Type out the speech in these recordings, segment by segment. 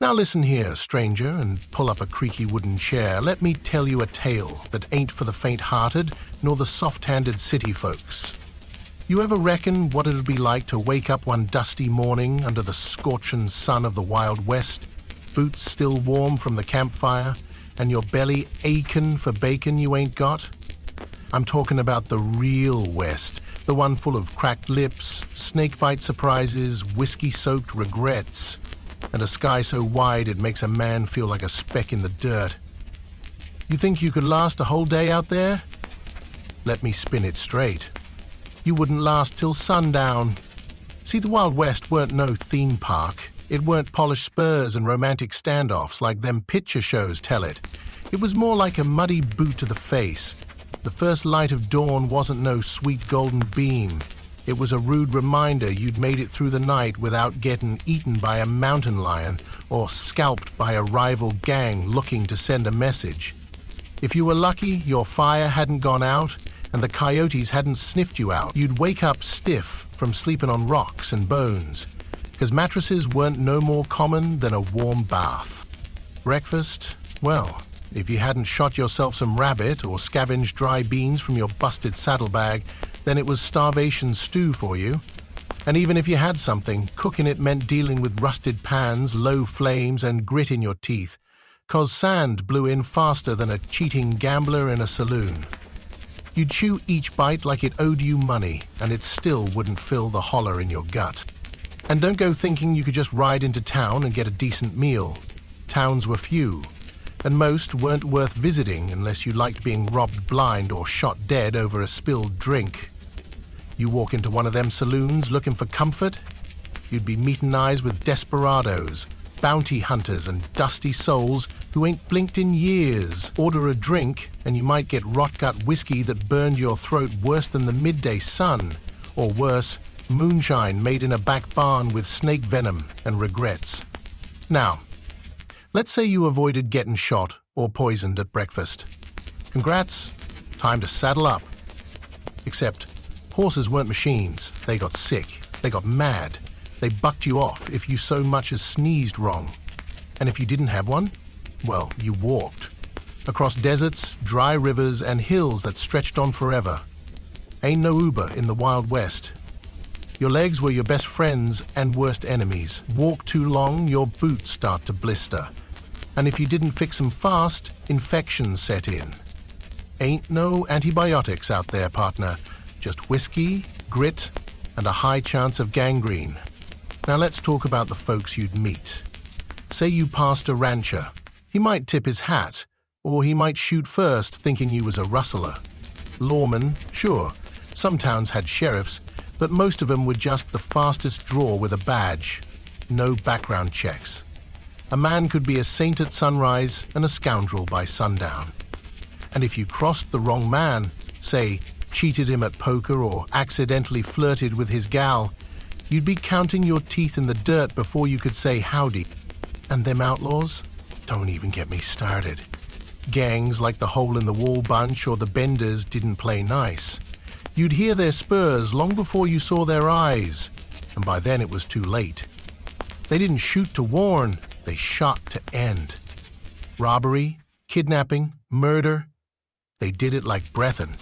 Now listen here, stranger, and pull up a creaky wooden chair. Let me tell you a tale that ain't for the faint-hearted nor the soft-handed city folks. You ever reckon what it'd be like to wake up one dusty morning under the scorching sun of the Wild West, boots still warm from the campfire, and your belly aching for bacon you ain't got? I'm talking about the real West, the one full of cracked lips, snakebite surprises, whiskey-soaked regrets, and a sky so wide it makes a man feel like a speck in the dirt. You think you could last a whole day out there? Let me spin it straight. You wouldn't last till sundown. See, the Wild West weren't no theme park. It weren't polished spurs and romantic standoffs like them picture shows tell it. It was more like a muddy boot to the face. The first light of dawn wasn't no sweet golden beam. It was a rude reminder you'd made it through the night without getting eaten by a mountain lion or scalped by a rival gang looking to send a message. If you were lucky, your fire hadn't gone out and the coyotes hadn't sniffed you out. You'd wake up stiff from sleeping on rocks and bones, because mattresses weren't no more common than a warm bath. Breakfast? Well, if you hadn't shot yourself some rabbit or scavenged dry beans from your busted saddlebag, then it was starvation stew for you. And even if you had something, cooking it meant dealing with rusted pans, low flames, and grit in your teeth, 'cause sand blew in faster than a cheating gambler in a saloon. You'd chew each bite like it owed you money, and it still wouldn't fill the holler in your gut. And don't go thinking you could just ride into town and get a decent meal. Towns were few, and most weren't worth visiting unless you liked being robbed blind or shot dead over a spilled drink. You walk into one of them saloons looking for comfort, you'd be meeting eyes with desperados, bounty hunters, and dusty souls who ain't blinked in years. Order a drink, and you might get rot-gut whiskey that burned your throat worse than the midday sun, or worse, moonshine made in a back barn with snake venom and regrets. Now, let's say you avoided getting shot or poisoned at breakfast. Congrats, time to saddle up. Except, horses weren't machines. They got sick, they got mad, they bucked you off if you so much as sneezed wrong. And if you didn't have one, well, you walked. Across deserts, dry rivers, and hills that stretched on forever. Ain't no Uber in the Wild West. Your legs were your best friends and worst enemies. Walk too long, your boots start to blister. And if you didn't fix them fast, infections set in. Ain't no antibiotics out there, partner. Just whiskey, grit, and a high chance of gangrene. Now let's talk about the folks you'd meet. Say you passed a rancher. He might tip his hat, or he might shoot first thinking you was a rustler. Lawmen, sure, some towns had sheriffs, but most of them were just the fastest draw with a badge. No background checks. A man could be a saint at sunrise and a scoundrel by sundown. And if you crossed the wrong man, say, cheated him at poker or accidentally flirted with his gal, you'd be counting your teeth in the dirt before you could say howdy. And them outlaws? Don't even get me started. Gangs like the Hole in the Wall bunch or the Benders didn't play nice. You'd hear their spurs long before you saw their eyes, and by then it was too late. They didn't shoot to warn, they shot to end. Robbery, kidnapping, murder, they did it like breathin'.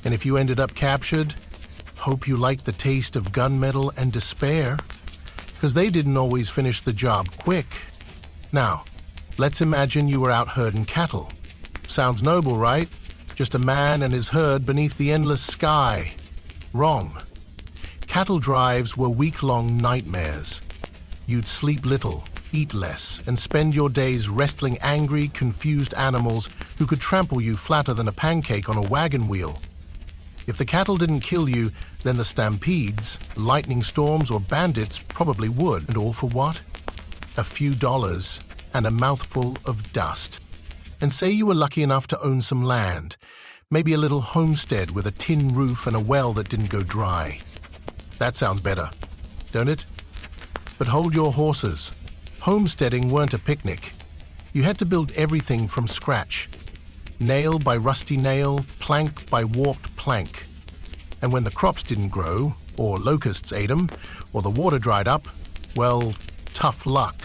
And if you ended up captured, hope you liked the taste of gunmetal and despair, 'cause they didn't always finish the job quick. Now, let's imagine you were out herding cattle. Sounds noble, right? Just a man and his herd beneath the endless sky. Wrong. Cattle drives were week-long nightmares. You'd sleep little, eat less, and spend your days wrestling angry, confused animals who could trample you flatter than a pancake on a wagon wheel. If the cattle didn't kill you, then the stampedes, lightning storms, or bandits probably would. And all for what? A few dollars and a mouthful of dust. And say you were lucky enough to own some land, maybe a little homestead with a tin roof and a well that didn't go dry. That sounds better, don't it? But hold your horses. Homesteading weren't a picnic. You had to build everything from scratch. Nail by rusty nail, plank by warped plank. And when the crops didn't grow, or locusts ate them, or the water dried up, well, tough luck.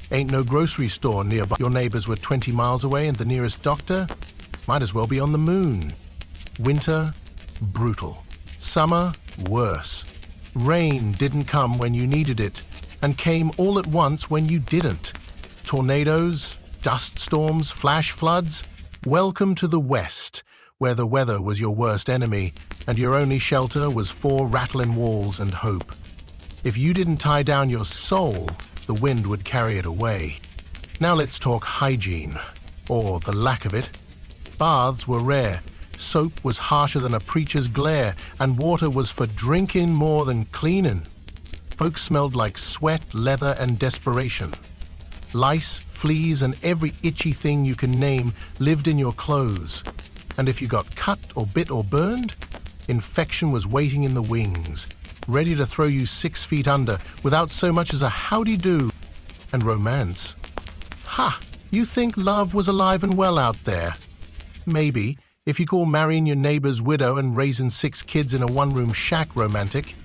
Ain't no grocery store nearby. Your neighbors were 20 miles away and the nearest doctor might as well be on the moon. Winter, brutal. Summer, worse. Rain didn't come when you needed it and came all at once when you didn't. Tornadoes, dust storms, flash floods. Welcome to the West, where the weather was your worst enemy and your only shelter was 4 rattling walls and hope. If you didn't tie down your soul, the wind would carry it away. Now let's talk hygiene, or the lack of it. Baths were rare, soap was harsher than a preacher's glare, and water was for drinking more than cleaning. Folks smelled like sweat, leather, and desperation. Lice, fleas, and every itchy thing you can name lived in your clothes. And if you got cut or bit or burned, infection was waiting in the wings, ready to throw you 6 feet under without so much as a howdy-do. And romance. Ha! You think love was alive and well out there? Maybe, if you call marrying your neighbor's widow and raising 6 kids in a one-room shack romantic.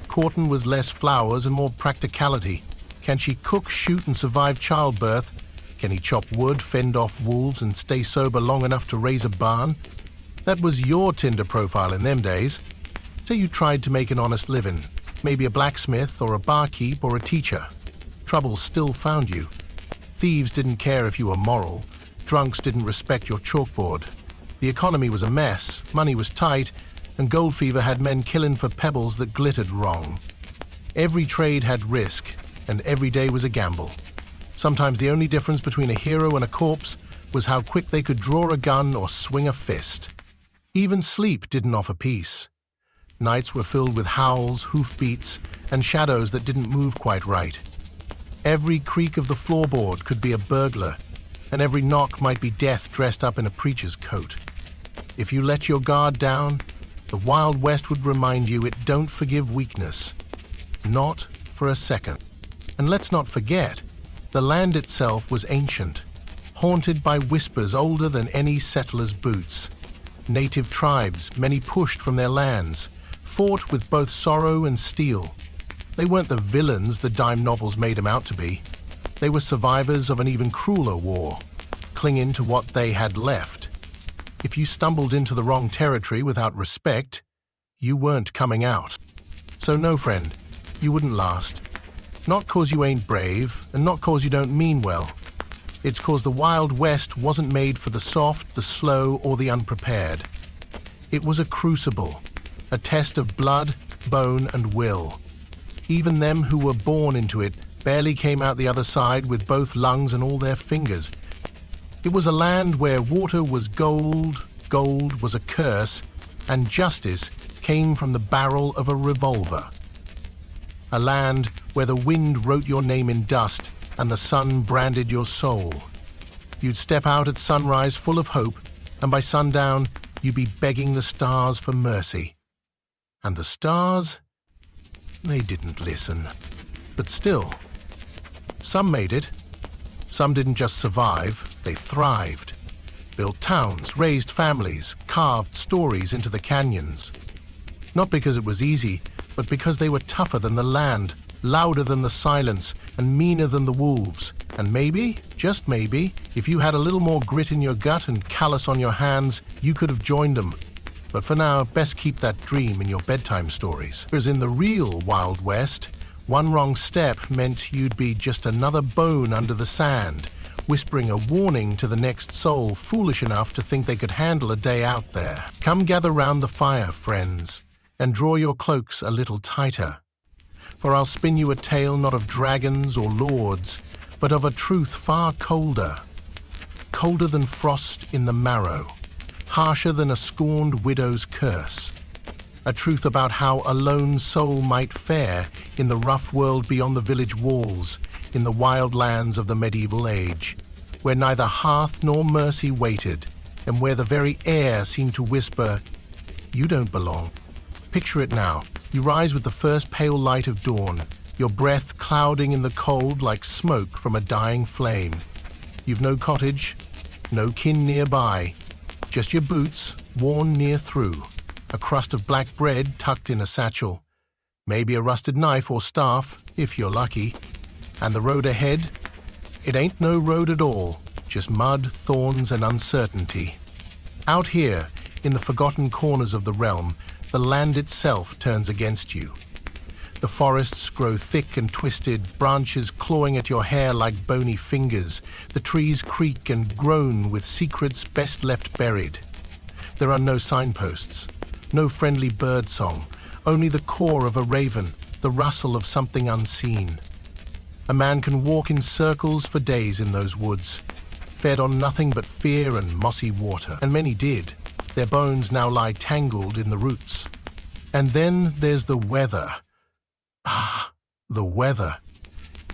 Courting was less flowers and more practicality. Can she cook, shoot, and survive childbirth? Can he chop wood, fend off wolves, and stay sober long enough to raise a barn? That was your Tinder profile in them days. Say you tried to make an honest living, maybe a blacksmith or a barkeep or a teacher. Trouble still found you. Thieves didn't care if you were moral. Drunks didn't respect your chalkboard. The economy was a mess, money was tight, and gold fever had men killing for pebbles that glittered wrong. Every trade had risk, and every day was a gamble. Sometimes the only difference between a hero and a corpse was how quick they could draw a gun or swing a fist. Even sleep didn't offer peace. Nights were filled with howls, hoofbeats, and shadows that didn't move quite right. Every creak of the floorboard could be a burglar, and every knock might be death dressed up in a preacher's coat. If you let your guard down, the Wild West would remind you it don't forgive weakness. Not for a second. And let's not forget, the land itself was ancient, haunted by whispers older than any settler's boots. Native tribes, many pushed from their lands, fought with both sorrow and steel. They weren't the villains the dime novels made them out to be. They were survivors of an even crueler war, clinging to what they had left. If you stumbled into the wrong territory without respect, you weren't coming out. So no, friend, you wouldn't last. Not 'cause you ain't brave, and not 'cause you don't mean well. It's 'cause the Wild West wasn't made for the soft, the slow, or the unprepared. It was a crucible, a test of blood, bone, and will. Even them who were born into it barely came out the other side with both lungs and all their fingers. It was a land where water was gold, gold was a curse, and justice came from the barrel of a revolver. A land where the wind wrote your name in dust and the sun branded your soul. You'd step out at sunrise full of hope, and by sundown you'd be begging the stars for mercy. And the stars? They didn't listen. But still, some made it. Some didn't just survive, they thrived. Built towns, raised families, carved stories into the canyons. Not because it was easy, but because they were tougher than the land, louder than the silence, and meaner than the wolves. And maybe, just maybe, if you had a little more grit in your gut and callus on your hands, you could have joined them. But for now, best keep that dream in your bedtime stories. Because in the real Wild West, one wrong step meant you'd be just another bone under the sand, whispering a warning to the next soul foolish enough to think they could handle a day out there. Come gather round the fire, friends, and draw your cloaks a little tighter. For I'll spin you a tale not of dragons or lords, but of a truth far colder. Colder than frost in the marrow, harsher than a scorned widow's curse. A truth about how a lone soul might fare in the rough world beyond the village walls, in the wild lands of the medieval age, where neither hearth nor mercy waited, and where the very air seemed to whisper, "You don't belong." Picture it now. You rise with the first pale light of dawn, your breath clouding in the cold like smoke from a dying flame. You've no cottage, no kin nearby, just your boots worn near through, a crust of black bread tucked in a satchel, maybe a rusted knife or staff, if you're lucky, and the road ahead, It ain't no road at all, just mud, thorns, and uncertainty. Out here, in the forgotten corners of the realm, the land itself turns against you. The forests grow thick and twisted, branches clawing at your hair like bony fingers. The trees creak and groan with secrets best left buried. There are no signposts, no friendly bird song, only the caw of a raven, the rustle of something unseen. A man can walk in circles for days in those woods, fed on nothing but fear and mossy water, and many did. Their bones now lie tangled in the roots. And then there's the weather. Ah, the weather.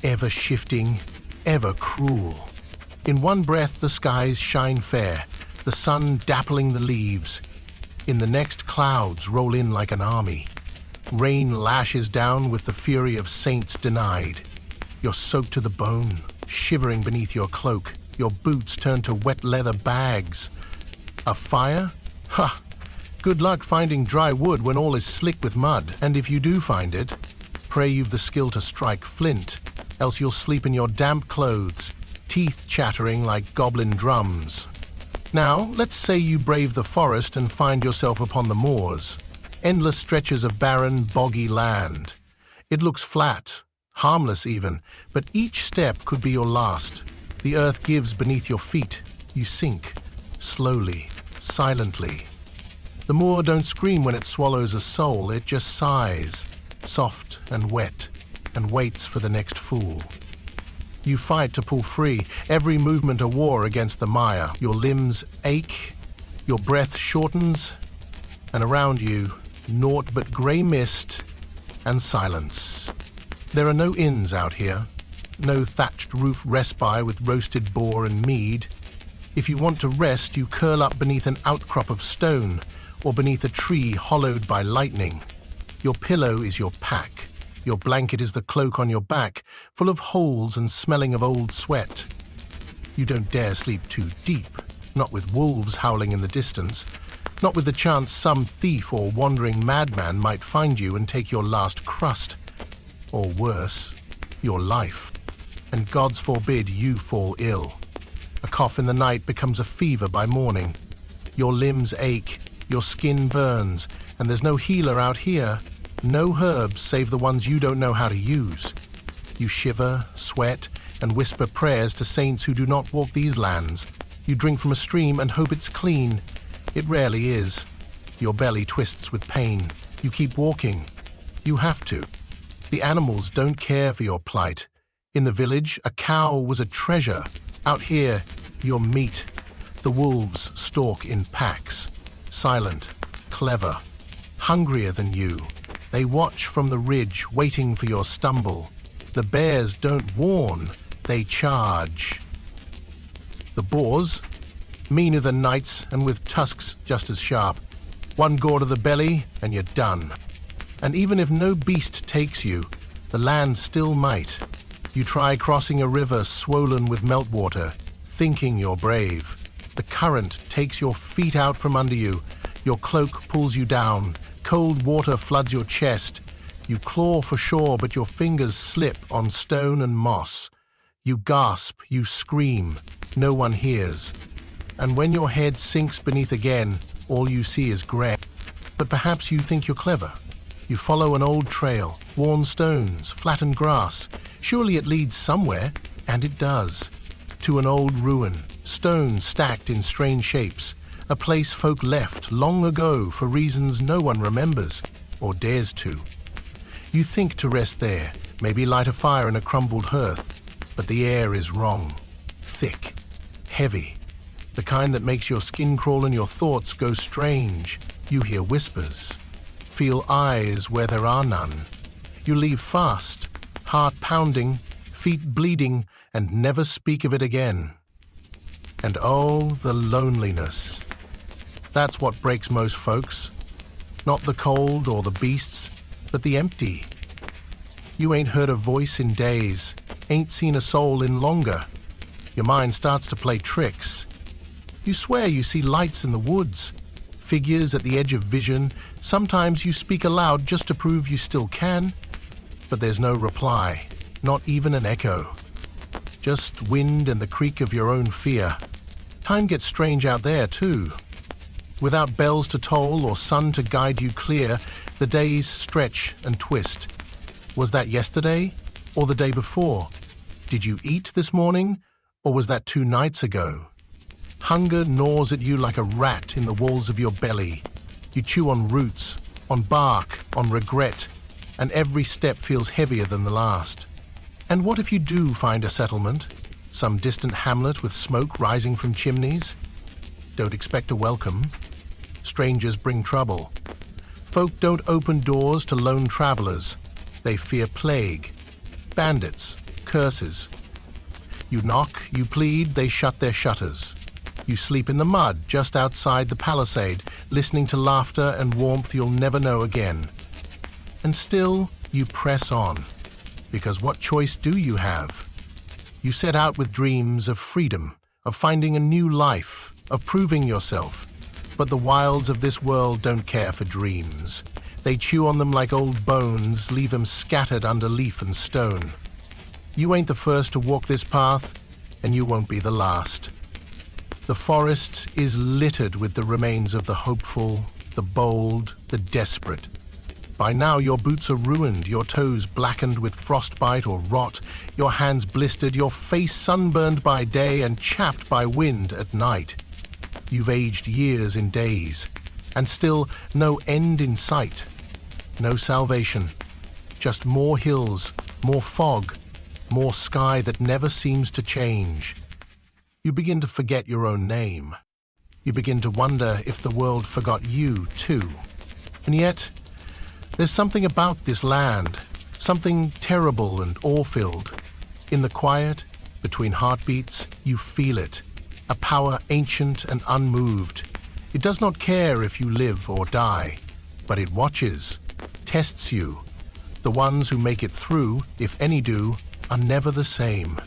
Ever shifting, ever cruel. In one breath the skies shine fair, the sun dappling the leaves. In the next, clouds roll in like an army. Rain lashes down with the fury of saints denied. You're soaked to the bone, shivering beneath your cloak. Your boots turn to wet leather bags. A fire? Ha! Good luck finding dry wood when all is slick with mud. And if you do find it, pray you've the skill to strike flint, else you'll sleep in your damp clothes, teeth chattering like goblin drums. Now, let's say you brave the forest and find yourself upon the moors. Endless stretches of barren, boggy land. It looks flat, harmless even, but each step could be your last. The earth gives beneath your feet. You sink, slowly, silently. The moor don't scream when it swallows a soul, it just sighs, soft and wet, and waits for the next fool. You fight to pull free, every movement a war against the mire. Your limbs ache, your breath shortens, and around you, naught but grey mist and silence. There are no inns out here, no thatched roof respite with roasted boar and mead. If you want to rest, you curl up beneath an outcrop of stone or beneath a tree hollowed by lightning. Your pillow is your pack. Your blanket is the cloak on your back, full of holes and smelling of old sweat. You don't dare sleep too deep, not with wolves howling in the distance, not with the chance some thief or wandering madman might find you and take your last crust. Or worse, your life. And gods forbid you fall ill. A cough in the night becomes a fever by morning. Your limbs ache, your skin burns, and there's no healer out here. No herbs save the ones you don't know how to use. You shiver, sweat, and whisper prayers to saints who do not walk these lands. You drink from a stream and hope it's clean. It rarely is. Your belly twists with pain. You keep walking. You have to. The animals don't care for your plight. In the village, a cow was a treasure. Out here, you're meat. The wolves stalk in packs. Silent, clever, hungrier than you. They watch from the ridge, waiting for your stumble. The bears don't warn, they charge. The boars, meaner than knights and with tusks just as sharp. One gore to the belly and you're done. And even if no beast takes you, the land still might. You try crossing a river swollen with meltwater, thinking you're brave. The current takes your feet out from under you. Your cloak pulls you down. Cold water floods your chest. You claw for shore, but your fingers slip on stone and moss. You gasp, you scream. No one hears. And when your head sinks beneath again, all you see is grey. But perhaps you think you're clever. You follow an old trail, worn stones, flattened grass. Surely it leads somewhere, and it does. To an old ruin, stones stacked in strange shapes. A place folk left long ago for reasons no one remembers or dares to. You think to rest there, maybe light a fire in a crumbled hearth, but the air is wrong. Thick, heavy, the kind that makes your skin crawl and your thoughts go strange. You hear whispers, feel eyes where there are none. You leave fast, heart pounding, feet bleeding, and never speak of it again. And oh, the loneliness. That's what breaks most folks. Not the cold or the beasts, but the empty. You ain't heard a voice in days, ain't seen a soul in longer. Your mind starts to play tricks. You swear you see lights in the woods, figures at the edge of vision. Sometimes you speak aloud just to prove you still can, but there's no reply, not even an echo. just wind and the creak of your own fear. Time gets strange out there, too. Without bells to toll or sun to guide you clear, the days stretch and twist. Was that yesterday or the day before? Did you eat this morning, or was that 2 nights ago? Hunger gnaws at you like a rat in the walls of your belly. You chew on roots, on bark, on regret, and every step feels heavier than the last. And what if you do find a settlement? Some distant hamlet with smoke rising from chimneys? Don't expect a welcome. Strangers bring trouble. Folk don't open doors to lone travelers. They fear plague, bandits, curses. You knock, you plead, they shut their shutters. You sleep in the mud just outside the palisade, listening to laughter and warmth you'll never know again. And still, you press on. Because what choice do you have? You set out with dreams of freedom, of finding a new life, of proving yourself. But the wilds of this world don't care for dreams. They chew on them like old bones, leave them scattered under leaf and stone. You ain't the first to walk this path, and you won't be the last. The forest is littered with the remains of the hopeful, the bold, the desperate. By now your boots are ruined, your toes blackened with frostbite or rot, your hands blistered, your face sunburned by day and chapped by wind at night. You've aged years in days, and still no end in sight. No salvation, just more hills, more fog, more sky that never seems to change. You begin to forget your own name. You begin to wonder if the world forgot you too. And yet, there's something about this land, something terrible and awe-filled. In the quiet, between heartbeats, you feel it, a power ancient and unmoved. It does not care if you live or die, but it watches, tests you. The ones who make it through, if any do, are never the same.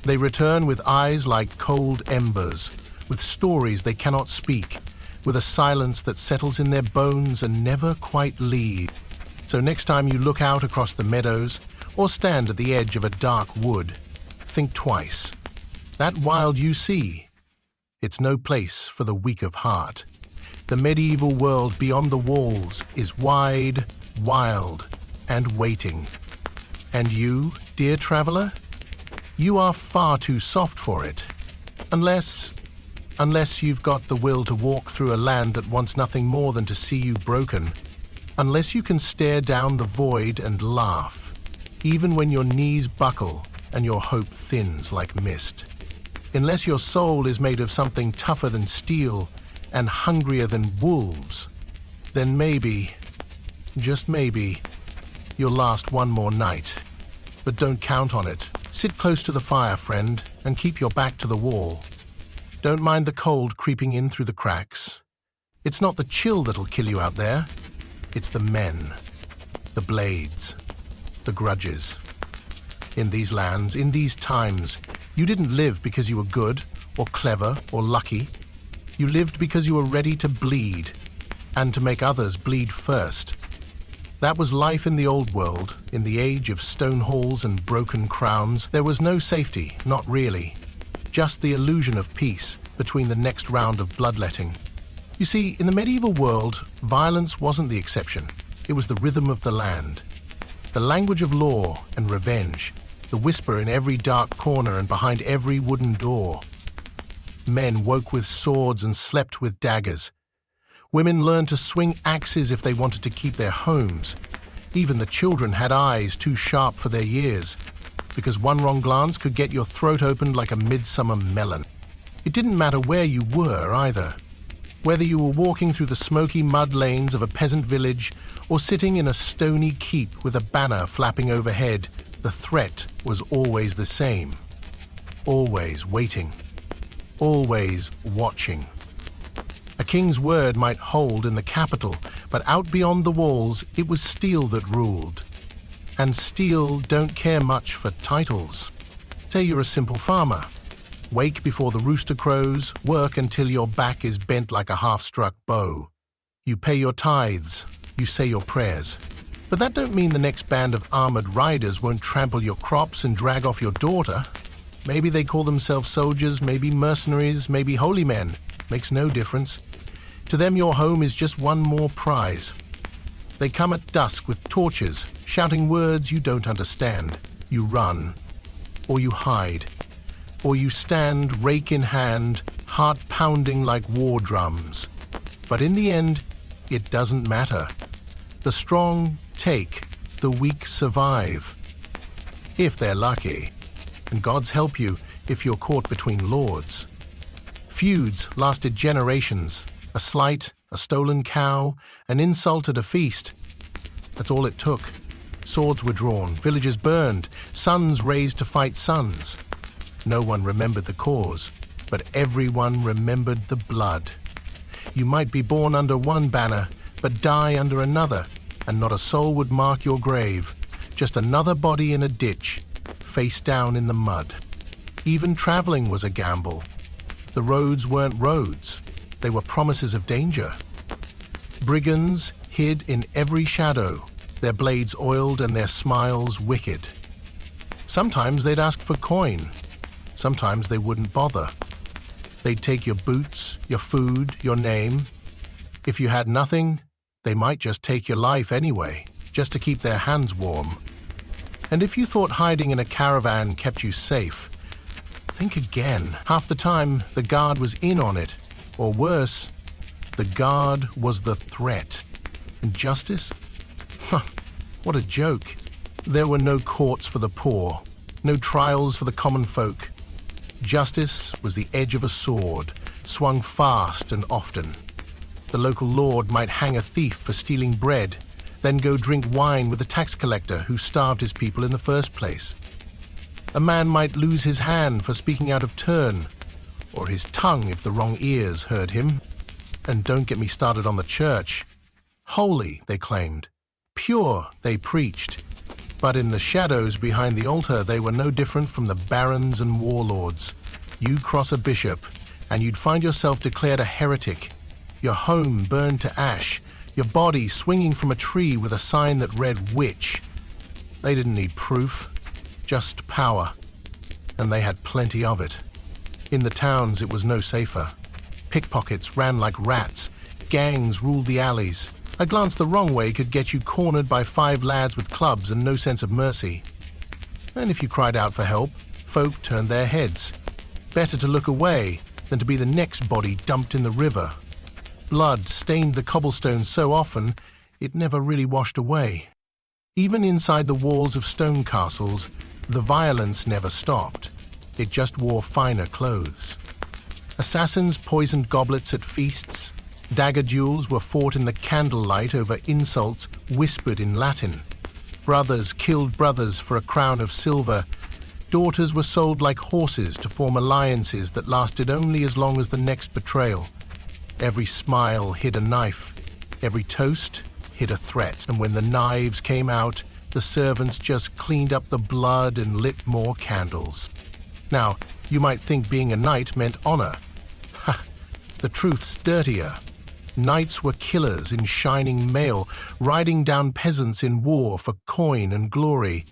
They return with eyes like cold embers, with stories they cannot speak, with a silence that settles in their bones and never quite leaves. So next time you look out across the meadows or stand at the edge of a dark wood, think twice. That wild you see, it's no place for the weak of heart. The medieval world beyond the walls is wide, wild, and waiting. And you, dear traveler, you are far too soft for it. Unless you've got the will to walk through a land that wants nothing more than to see you broken. Unless you can stare down the void and laugh, even when your knees buckle and your hope thins like mist. Unless your soul is made of something tougher than steel and hungrier than wolves, then maybe, just maybe, you'll last one more night. But don't count on it. Sit close to the fire, friend, and keep your back to the wall. Don't mind the cold creeping in through the cracks. It's not the chill that'll kill you out there. It's the men, the blades, the grudges. In these lands, in these times, you didn't live because you were good or clever or lucky. You lived because you were ready to bleed, and to make others bleed first. That was life in the old world, in the age of stone halls and broken crowns. There was no safety, not really. Just the illusion of peace between the next round of bloodletting. You see, in the medieval world, violence wasn't the exception. It was the rhythm of the land. The language of law and revenge. The whisper in every dark corner and behind every wooden door. Men woke with swords and slept with daggers. Women learned to swing axes if they wanted to keep their homes. Even the children had eyes too sharp for their years, because one wrong glance could get your throat opened like a midsummer melon. It didn't matter where you were either. Whether you were walking through the smoky mud lanes of a peasant village or sitting in a stony keep with a banner flapping overhead, the threat was always the same. Always waiting. Always watching. A king's word might hold in the capital, but out beyond the walls, it was steel that ruled. And steel don't care much for titles. Say you're a simple farmer. Wake before the rooster crows, work until your back is bent like a half-struck bow. You pay your tithes, you say your prayers. But that don't mean the next band of armored riders won't trample your crops and drag off your daughter. Maybe they call themselves soldiers, maybe mercenaries, maybe holy men. Makes no difference. To them, your home is just one more prize. They come at dusk with torches, shouting words you don't understand. You run, or you hide, or you stand, rake in hand, heart pounding like war drums. But in the end, it doesn't matter. The strong take, the weak survive. If they're lucky. And God's help you if you're caught between lords. Feuds lasted generations. A slight, a stolen cow, an insult at a feast. That's all it took. Swords were drawn, villages burned, sons raised to fight sons. No one remembered the cause, but everyone remembered the blood. You might be born under one banner, but die under another, and not a soul would mark your grave. Just another body in a ditch, face down in the mud. Even traveling was a gamble. The roads weren't roads. They were promises of danger. Brigands hid in every shadow, their blades oiled and their smiles wicked. Sometimes they'd ask for coin. Sometimes they wouldn't bother. They'd take your boots, your food, your name. If you had nothing, they might just take your life anyway, just to keep their hands warm. And if you thought hiding in a caravan kept you safe, think again. Half the time, the guard was in on it. Or worse, the guard was the threat. And justice? Huh, what a joke. There were no courts for the poor, no trials for the common folk. Justice was the edge of a sword, swung fast and often. The local lord might hang a thief for stealing bread, then go drink wine with a tax collector who starved his people in the first place. A man might lose his hand for speaking out of turn, or his tongue if the wrong ears heard him. And don't get me started on the church. Holy, they claimed. Pure, they preached. But in the shadows behind the altar, they were no different from the barons and warlords. You cross a bishop, and you'd find yourself declared a heretic, your home burned to ash, your body swinging from a tree with a sign that read witch. They didn't need proof, just power. And they had plenty of it. In the towns, it was no safer. Pickpockets ran like rats. Gangs ruled the alleys. A glance the wrong way could get you cornered by 5 lads with clubs and no sense of mercy. And if you cried out for help, folk turned their heads. Better to look away than to be the next body dumped in the river. Blood stained the cobblestones so often, it never really washed away. Even inside the walls of stone castles, the violence never stopped. It just wore finer clothes. Assassins poisoned goblets at feasts. Dagger duels were fought in the candlelight over insults whispered in Latin. Brothers killed brothers for a crown of silver. Daughters were sold like horses to form alliances that lasted only as long as the next betrayal. Every smile hid a knife. Every toast hid a threat. And when the knives came out, the servants just cleaned up the blood and lit more candles. Now, you might think being a knight meant honor. Ha! The truth's dirtier. Knights were killers in shining mail, riding down peasants in war for coin and glory.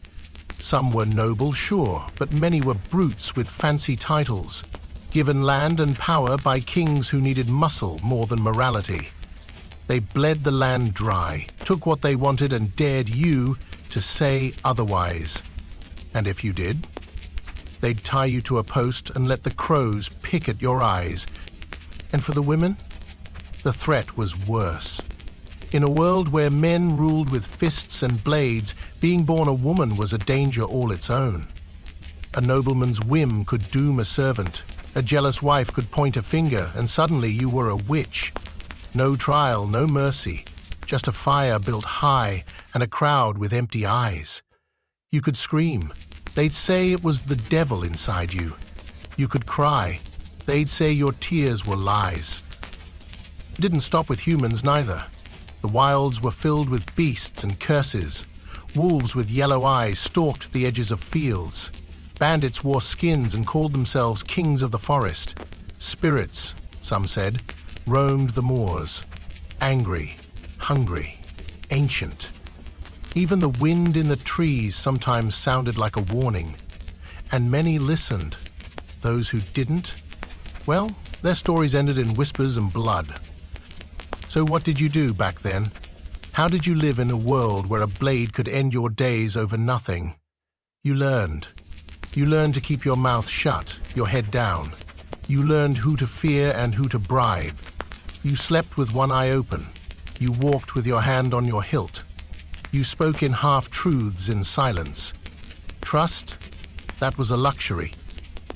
Some were noble, sure, but many were brutes with fancy titles, given land and power by kings who needed muscle more than morality. They bled the land dry, took what they wanted and dared you to say otherwise. And if you did, they'd tie you to a post and let the crows pick at your eyes. And for the women, the threat was worse. In a world where men ruled with fists and blades, being born a woman was a danger all its own. A nobleman's whim could doom a servant. A jealous wife could point a finger, and suddenly you were a witch. No trial, no mercy, just a fire built high and a crowd with empty eyes. You could scream. They'd say it was the devil inside you. You could cry. They'd say your tears were lies. It didn't stop with humans neither. The wilds were filled with beasts and curses. Wolves with yellow eyes stalked the edges of fields. Bandits wore skins and called themselves kings of the forest. Spirits, some said, roamed the moors. Angry, hungry, ancient. Even the wind in the trees sometimes sounded like a warning. And many listened, Those who didn't, well, their stories ended in whispers and blood. So what did you do back then? How did you live in a world where a blade could end your days over nothing? You learned. You learned to keep your mouth shut, your head down. You learned who to fear and who to bribe. You slept with one eye open. You walked with your hand on your hilt. You spoke in half-truths in silence. Trust, that was a luxury.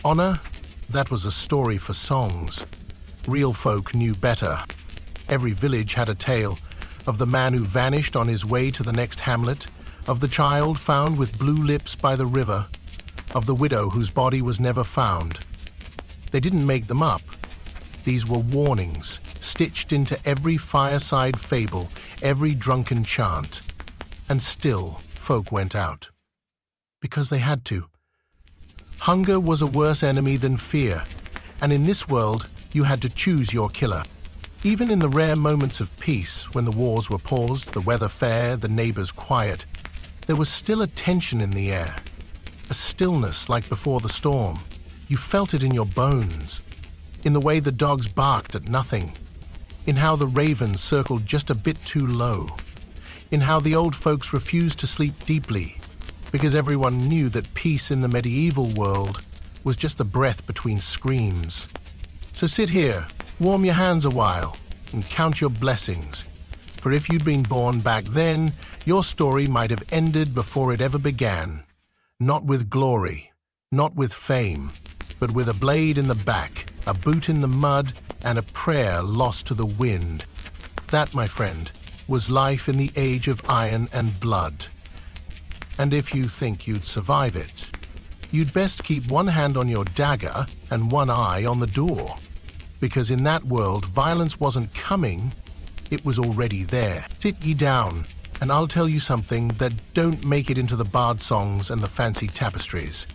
Honor, that was a story for songs. Real folk knew better. Every village had a tale of the man who vanished on his way to the next hamlet, of the child found with blue lips by the river, of the widow whose body was never found. They didn't make them up. These were warnings, stitched into every fireside fable, every drunken chant. And still, folk went out. Because they had to. Hunger was a worse enemy than fear, and in this world, you had to choose your killer. Even in the rare moments of peace, when the wars were paused, the weather fair, the neighbors quiet, there was still a tension in the air, a stillness like before the storm. You felt it in your bones, in the way the dogs barked at nothing, in how the ravens circled just a bit too low, in how the old folks refused to sleep deeply, because everyone knew that peace in the medieval world was just the breath between screams. So sit here, warm your hands a while, and count your blessings. For if you'd been born back then, your story might have ended before it ever began. Not with glory, not with fame, but with a blade in the back, a boot in the mud, and a prayer lost to the wind. That, my friend, was life in the age of iron and blood. And if you think you'd survive it, you'd best keep one hand on your dagger and one eye on the door. Because in that world, violence wasn't coming, it was already there. Sit ye down, and I'll tell you something that don't make it into the bard songs and the fancy tapestries.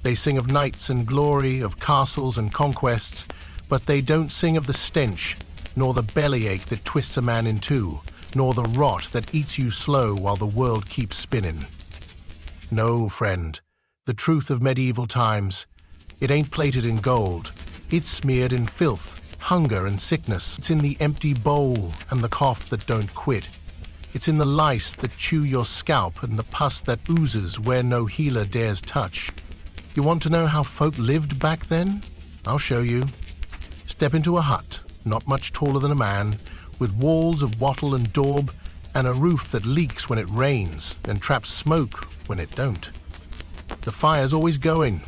They sing of knights and glory, of castles and conquests, but they don't sing of the stench, nor the bellyache that twists a man in two, nor the rot that eats you slow while the world keeps spinning. No, friend, the truth of medieval times, it ain't plated in gold. It's smeared in filth, hunger and sickness. It's in the empty bowl and the cough that don't quit. It's in the lice that chew your scalp and the pus that oozes where no healer dares touch. You want to know how folk lived back then? I'll show you. Step into a hut, not much taller than a man, with walls of wattle and daub, and a roof that leaks when it rains and traps smoke when it don't. The fire's always going,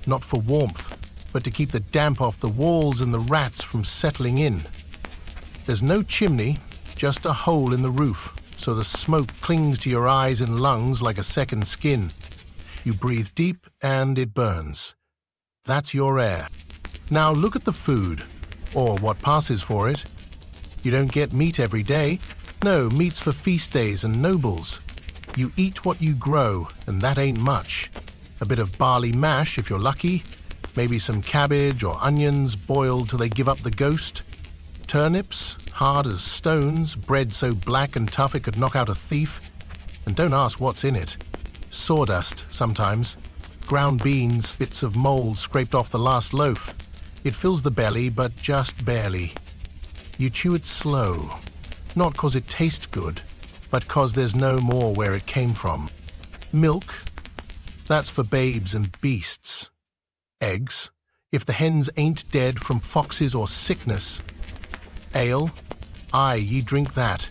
not for warmth, but to keep the damp off the walls and the rats from settling in. There's no chimney, just a hole in the roof, so the smoke clings to your eyes and lungs like a second skin. You breathe deep and it burns. That's your air. Now look at the food, or what passes for it. You don't get meat every day. No, meat's for feast days and nobles. You eat what you grow, and that ain't much. A bit of barley mash if you're lucky, maybe some cabbage or onions boiled till they give up the ghost. Turnips, hard as stones, bread so black and tough it could knock out a thief. And don't ask what's in it. Sawdust, sometimes. Ground beans, bits of mold scraped off the last loaf. It fills the belly, but just barely. You chew it slow, not 'cause it tastes good, but 'cause there's no more where it came from. Milk, that's for babes and beasts. Eggs, if the hens ain't dead from foxes or sickness. Ale, aye, ye drink that,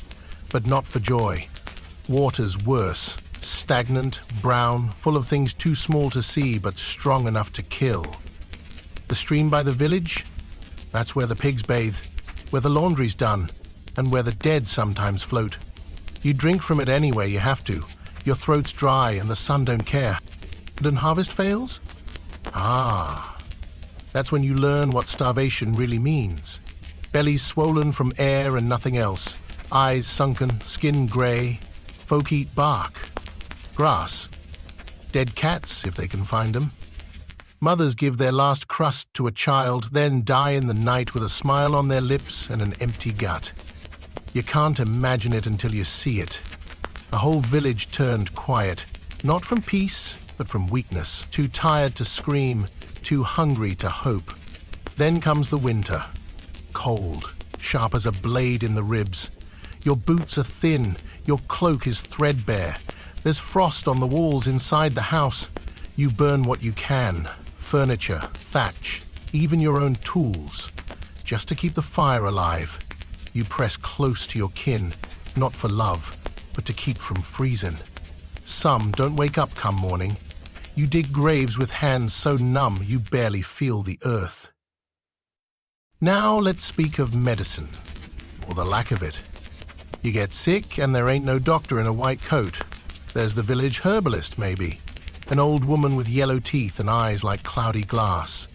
but not for joy. Water's worse, stagnant, brown, full of things too small to see but strong enough to kill. The stream by the village, that's where the pigs bathe, where the laundry's done, and where the dead sometimes float. You drink from it anyway, you have to. Your throat's dry and the sun don't care. And when harvest fails? Ah, that's when you learn what starvation really means. Bellies swollen from air and nothing else, eyes sunken, skin grey. Folk eat bark, grass, dead cats if they can find them. Mothers give their last crust to a child, then die in the night with a smile on their lips and an empty gut. You can't imagine it until you see it. A whole village turned quiet, not from peace, but from weakness, too tired to scream, too hungry to hope. Then comes the winter. Cold, sharp as a blade in the ribs. Your boots are thin, your cloak is threadbare. There's frost on the walls inside the house. You burn what you can, furniture, thatch, even your own tools. Just to keep the fire alive, you press close to your kin, not for love, but to keep from freezing. Some don't wake up come morning. You dig graves with hands so numb you barely feel the earth. Now let's speak of medicine, or the lack of it. You get sick and there ain't no doctor in a white coat. There's the village herbalist, maybe. An old woman with yellow teeth and eyes like cloudy glass.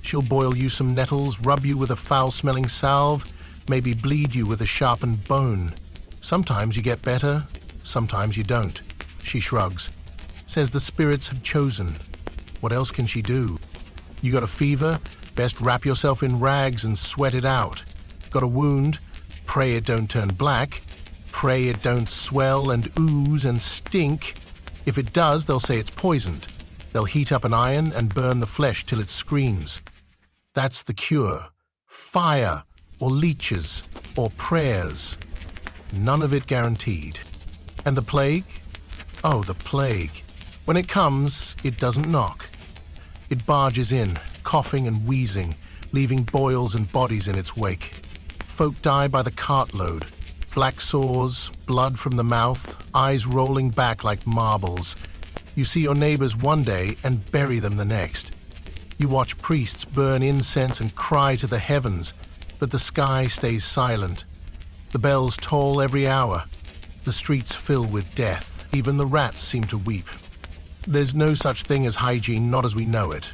She'll boil you some nettles, rub you with a foul-smelling salve, maybe bleed you with a sharpened bone. Sometimes you get better, sometimes you don't. She shrugs, says the spirits have chosen. What else can she do? You got a fever? Best wrap yourself in rags and sweat it out. Got a wound? Pray it don't turn black. Pray it don't swell and ooze and stink. If it does, they'll say it's poisoned. They'll heat up an iron and burn the flesh till it screams. That's the cure. Fire, or leeches, or prayers. None of it guaranteed. And the plague? Oh, the plague. When it comes, it doesn't knock. It barges in, coughing and wheezing, leaving boils and bodies in its wake. Folk die by the cartload. Black sores, blood from the mouth, eyes rolling back like marbles. You see your neighbors one day and bury them the next. You watch priests burn incense and cry to the heavens, but the sky stays silent. The bells toll every hour. The streets fill with death. Even the rats seem to weep. There's no such thing as hygiene, not as we know it.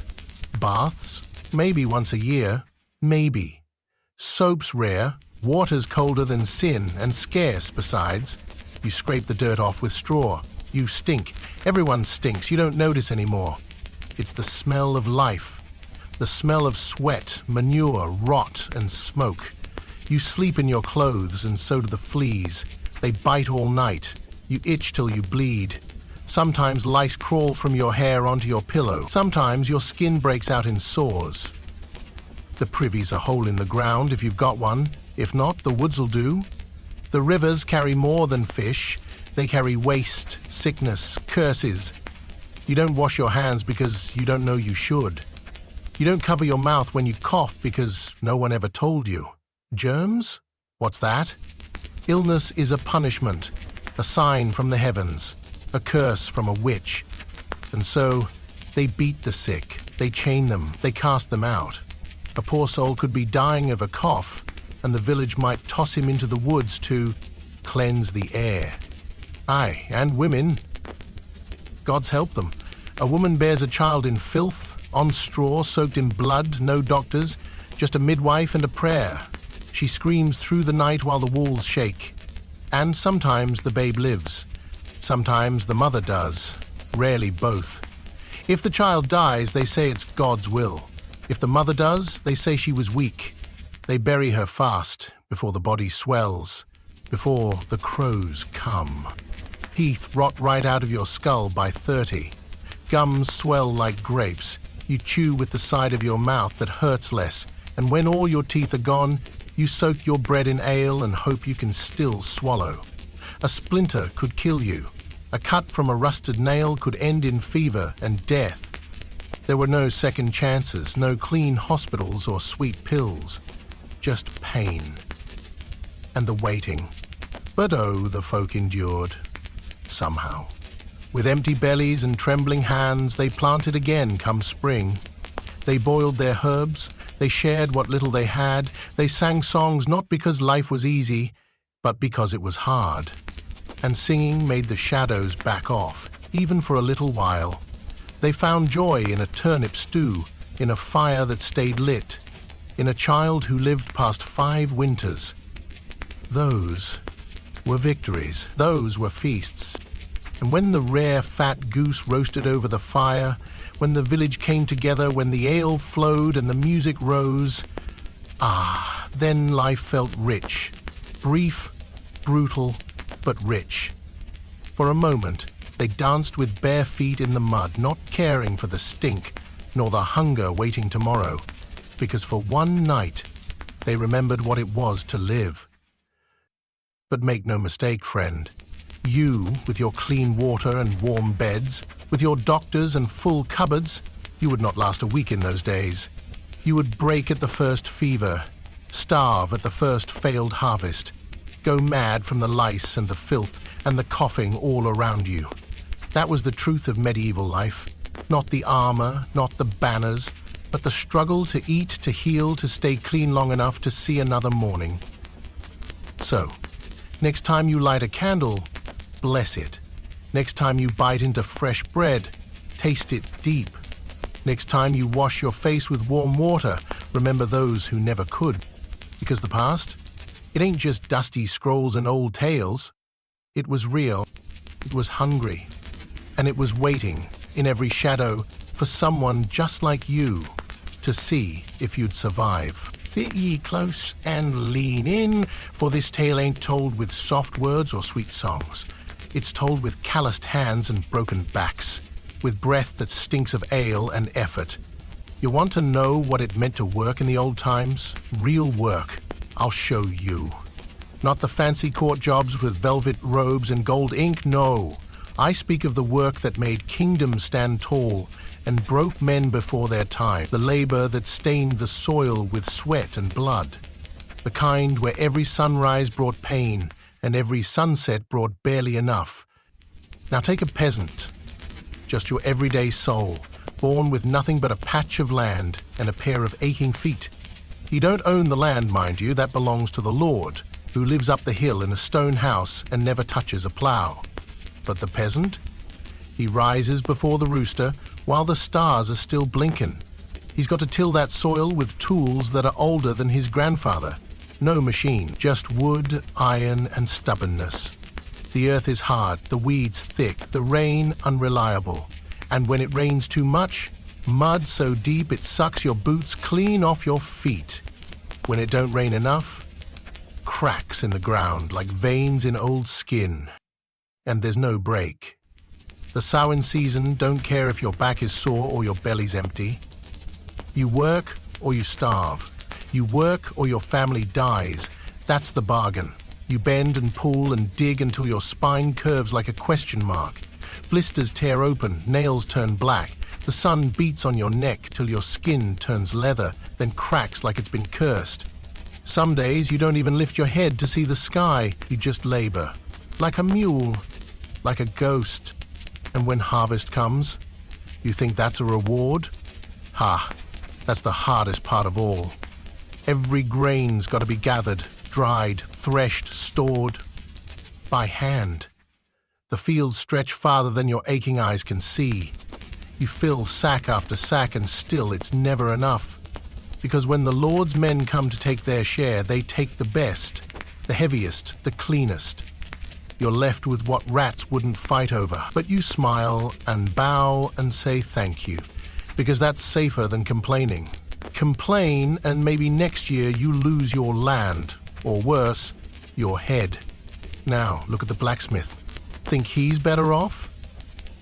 Baths? Maybe once a year. Maybe. Soap's rare. Water's colder than sin, and scarce besides. You scrape the dirt off with straw. You stink. Everyone stinks. You don't notice anymore. It's the smell of life. The smell of sweat, manure, rot, and smoke. You sleep in your clothes, and so do the fleas. They bite all night. You itch till you bleed. Sometimes lice crawl from your hair onto your pillow. Sometimes your skin breaks out in sores. The privy's a hole in the ground if you've got one. If not, the woods'll do. The rivers carry more than fish. They carry waste, sickness, curses. You don't wash your hands because you don't know you should. You don't cover your mouth when you cough because no one ever told you. Germs? What's that? Illness is a punishment, a sign from the heavens, a curse from a witch. And so, they beat the sick, they chain them, they cast them out. A poor soul could be dying of a cough, and the village might toss him into the woods to cleanse the air. Aye, and women. God's help them. A woman bears a child in filth, on straw, soaked in blood, no doctors, just a midwife and a prayer. She screams through the night while the walls shake. And sometimes the babe lives. Sometimes the mother does. Rarely both. If the child dies, they say it's God's will. If the mother does, they say she was weak. They bury her fast, before the body swells, before the crows come. Teeth rot right out of your skull by 30. Gums swell like grapes. You chew with the side of your mouth that hurts less, and when all your teeth are gone, you soak your bread in ale and hope you can still swallow. A splinter could kill you. A cut from a rusted nail could end in fever and death. There were no second chances, no clean hospitals or sweet pills. Just pain. And the waiting. But oh, the folk endured. Somehow. With empty bellies and trembling hands, they planted again come spring. They boiled their herbs, they shared what little they had, they sang songs not because life was easy, but because it was hard. And singing made the shadows back off, even for a little while. They found joy in a turnip stew, in a fire that stayed lit, in a child who lived past 5 winters. Those were victories, those were feasts. And when the rare fat goose roasted over the fire, when the village came together, when the ale flowed and the music rose, then life felt rich, brief, brutal, but rich. For a moment, they danced with bare feet in the mud, not caring for the stink, nor the hunger waiting tomorrow, because for one night they remembered what it was to live. But make no mistake, friend, you, with your clean water and warm beds, with your doctors and full cupboards, you would not last a week in those days. You would break at the first fever, starve at the first failed harvest, go mad from the lice and the filth and the coughing all around you. That was the truth of medieval life. Not the armor, not the banners, but the struggle to eat, to heal, to stay clean long enough to see another morning. So, next time you light a candle, bless it. Next time you bite into fresh bread, taste it deep. Next time you wash your face with warm water, remember those who never could. Because the past, it ain't just dusty scrolls and old tales. It was real, it was hungry, and it was waiting in every shadow for someone just like you to see if you'd survive. Sit ye close and lean in, for this tale ain't told with soft words or sweet songs. It's told with calloused hands and broken backs, with breath that stinks of ale and effort. You want to know what it meant to work in the old times? Real work. I'll show you. Not the fancy court jobs with velvet robes and gold ink, no. I speak of the work that made kingdoms stand tall and broke men before their time, the labor that stained the soil with sweat and blood, the kind where every sunrise brought pain and every sunset brought barely enough. Now take a peasant, just your everyday soul, born with nothing but a patch of land and a pair of aching feet. He don't own the land, mind you, that belongs to the Lord, who lives up the hill in a stone house and never touches a plow. But the peasant? He rises before the rooster while the stars are still blinking. He's got to till that soil with tools that are older than his grandfather. No machine, just wood, iron, and stubbornness. The earth is hard, the weeds thick, the rain unreliable. And when it rains too much, mud so deep it sucks your boots clean off your feet. When it don't rain enough, cracks in the ground like veins in old skin. And there's no break. The sowing season don't care if your back is sore or your belly's empty. You work or you starve. You work or your family dies. That's the bargain. You bend and pull and dig until your spine curves like a question mark. Blisters tear open, nails turn black. The sun beats on your neck till your skin turns leather, then cracks like it's been cursed. Some days you don't even lift your head to see the sky. You just labor. Like a mule, like a ghost. And when harvest comes, you think that's a reward? Ha, that's the hardest part of all. Every grain's got to be gathered, dried, threshed, stored by hand. The fields stretch farther than your aching eyes can see. You fill sack after sack and still it's never enough. Because when the Lord's men come to take their share, they take the best, the heaviest, the cleanest. You're left with what rats wouldn't fight over, but you smile and bow and say thank you, because that's safer than complaining. Complain and maybe next year you lose your land, or worse, your head. Now, look at the blacksmith. Think he's better off?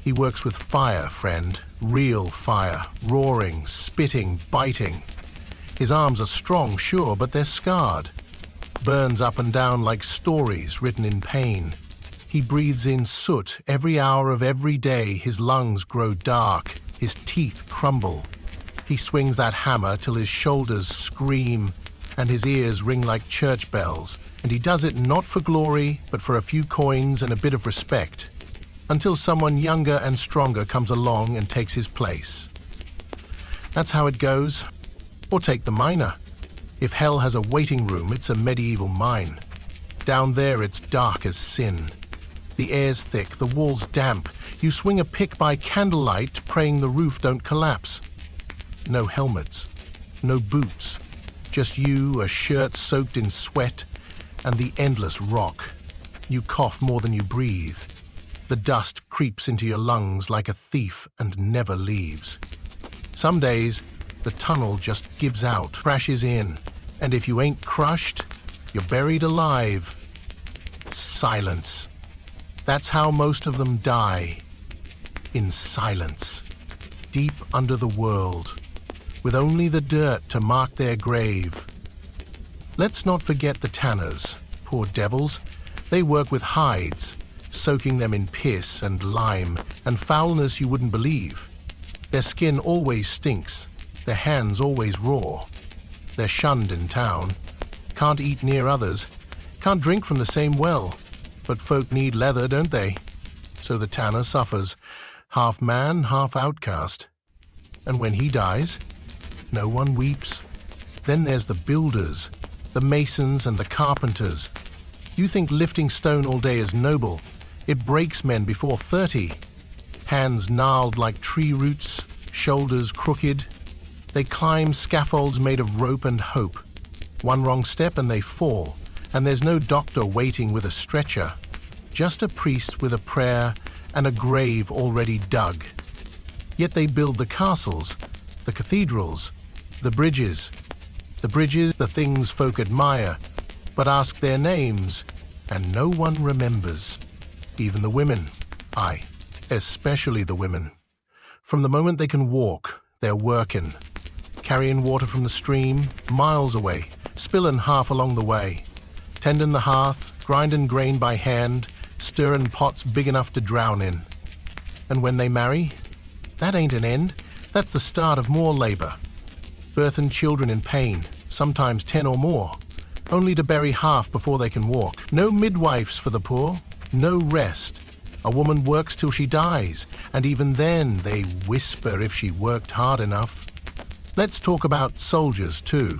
He works with fire, friend. Real fire. Roaring, spitting, biting. His arms are strong, sure, but they're scarred. Burns up and down like stories written in pain. He breathes in soot every hour of every day. His lungs grow dark. His teeth crumble. He swings that hammer till his shoulders scream and his ears ring like church bells. And he does it not for glory, but for a few coins and a bit of respect, until someone younger and stronger comes along and takes his place. That's how it goes. Or take the miner. If hell has a waiting room, it's a medieval mine. Down there it's dark as sin. The air's thick, the walls damp. You swing a pick by candlelight, praying the roof don't collapse. No helmets, no boots, just you, a shirt soaked in sweat, and the endless rock. You cough more than you breathe. The dust creeps into your lungs like a thief and never leaves. Some days, the tunnel just gives out, crashes in, and if you ain't crushed, you're buried alive. Silence. That's how most of them die. In silence. Deep under the world, with only the dirt to mark their grave. Let's not forget the tanners, poor devils. They work with hides, soaking them in piss and lime and foulness you wouldn't believe. Their skin always stinks, their hands always raw. They're shunned in town, can't eat near others, can't drink from the same well. But folk need leather, don't they? So the tanner suffers, half man, half outcast. And when he dies, no one weeps. Then there's the builders, the masons and the carpenters. You think lifting stone all day is noble. It breaks men before 30. Hands gnarled like tree roots, shoulders crooked. They climb scaffolds made of rope and hope. One wrong step and they fall, and there's no doctor waiting with a stretcher, just a priest with a prayer and a grave already dug. Yet they build the castles, the cathedrals, the bridges, the things folk admire, but ask their names, and no one remembers. Even the women, aye, especially the women. From the moment they can walk, they're working, carrying water from the stream, miles away, spilling half along the way, tending the hearth, grinding grain by hand, stirring pots big enough to drown in. And when they marry, that ain't an end, that's the start of more labor. Birthing children in pain, sometimes 10 or more, only to bury half before they can walk. No midwives for the poor, no rest. A woman works till she dies, and even then they whisper if she worked hard enough. Let's talk about soldiers too.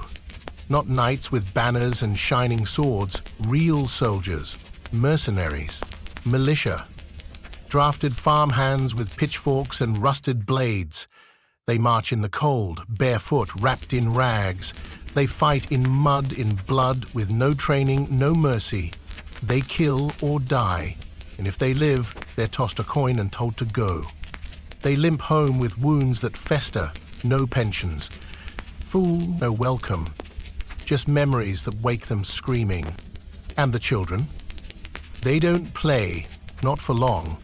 Not knights with banners and shining swords, real soldiers, mercenaries, militia. Drafted farmhands with pitchforks and rusted blades. They march in the cold, barefoot, wrapped in rags. They fight in mud, in blood, with no training, no mercy. They kill or die, and if they live, they're tossed a coin and told to go. They limp home with wounds that fester, no pensions. Fool, no welcome. Just memories that wake them screaming. And the children? They don't play, not for long.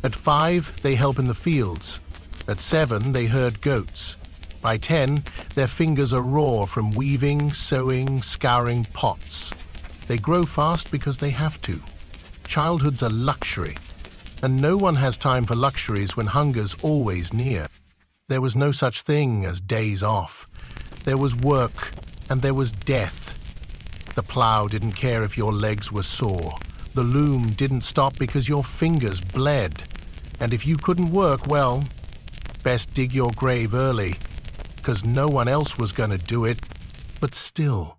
At 5, they help in the fields. At 7, they herd goats. By 10, their fingers are raw from weaving, sewing, scouring pots. They grow fast because they have to. Childhood's a luxury, and no one has time for luxuries when hunger's always near. There was no such thing as days off. There was work, and there was death. The plow didn't care if your legs were sore. The loom didn't stop because your fingers bled. And if you couldn't work, well, best dig your grave early, 'cause no one else was gonna do it. But still,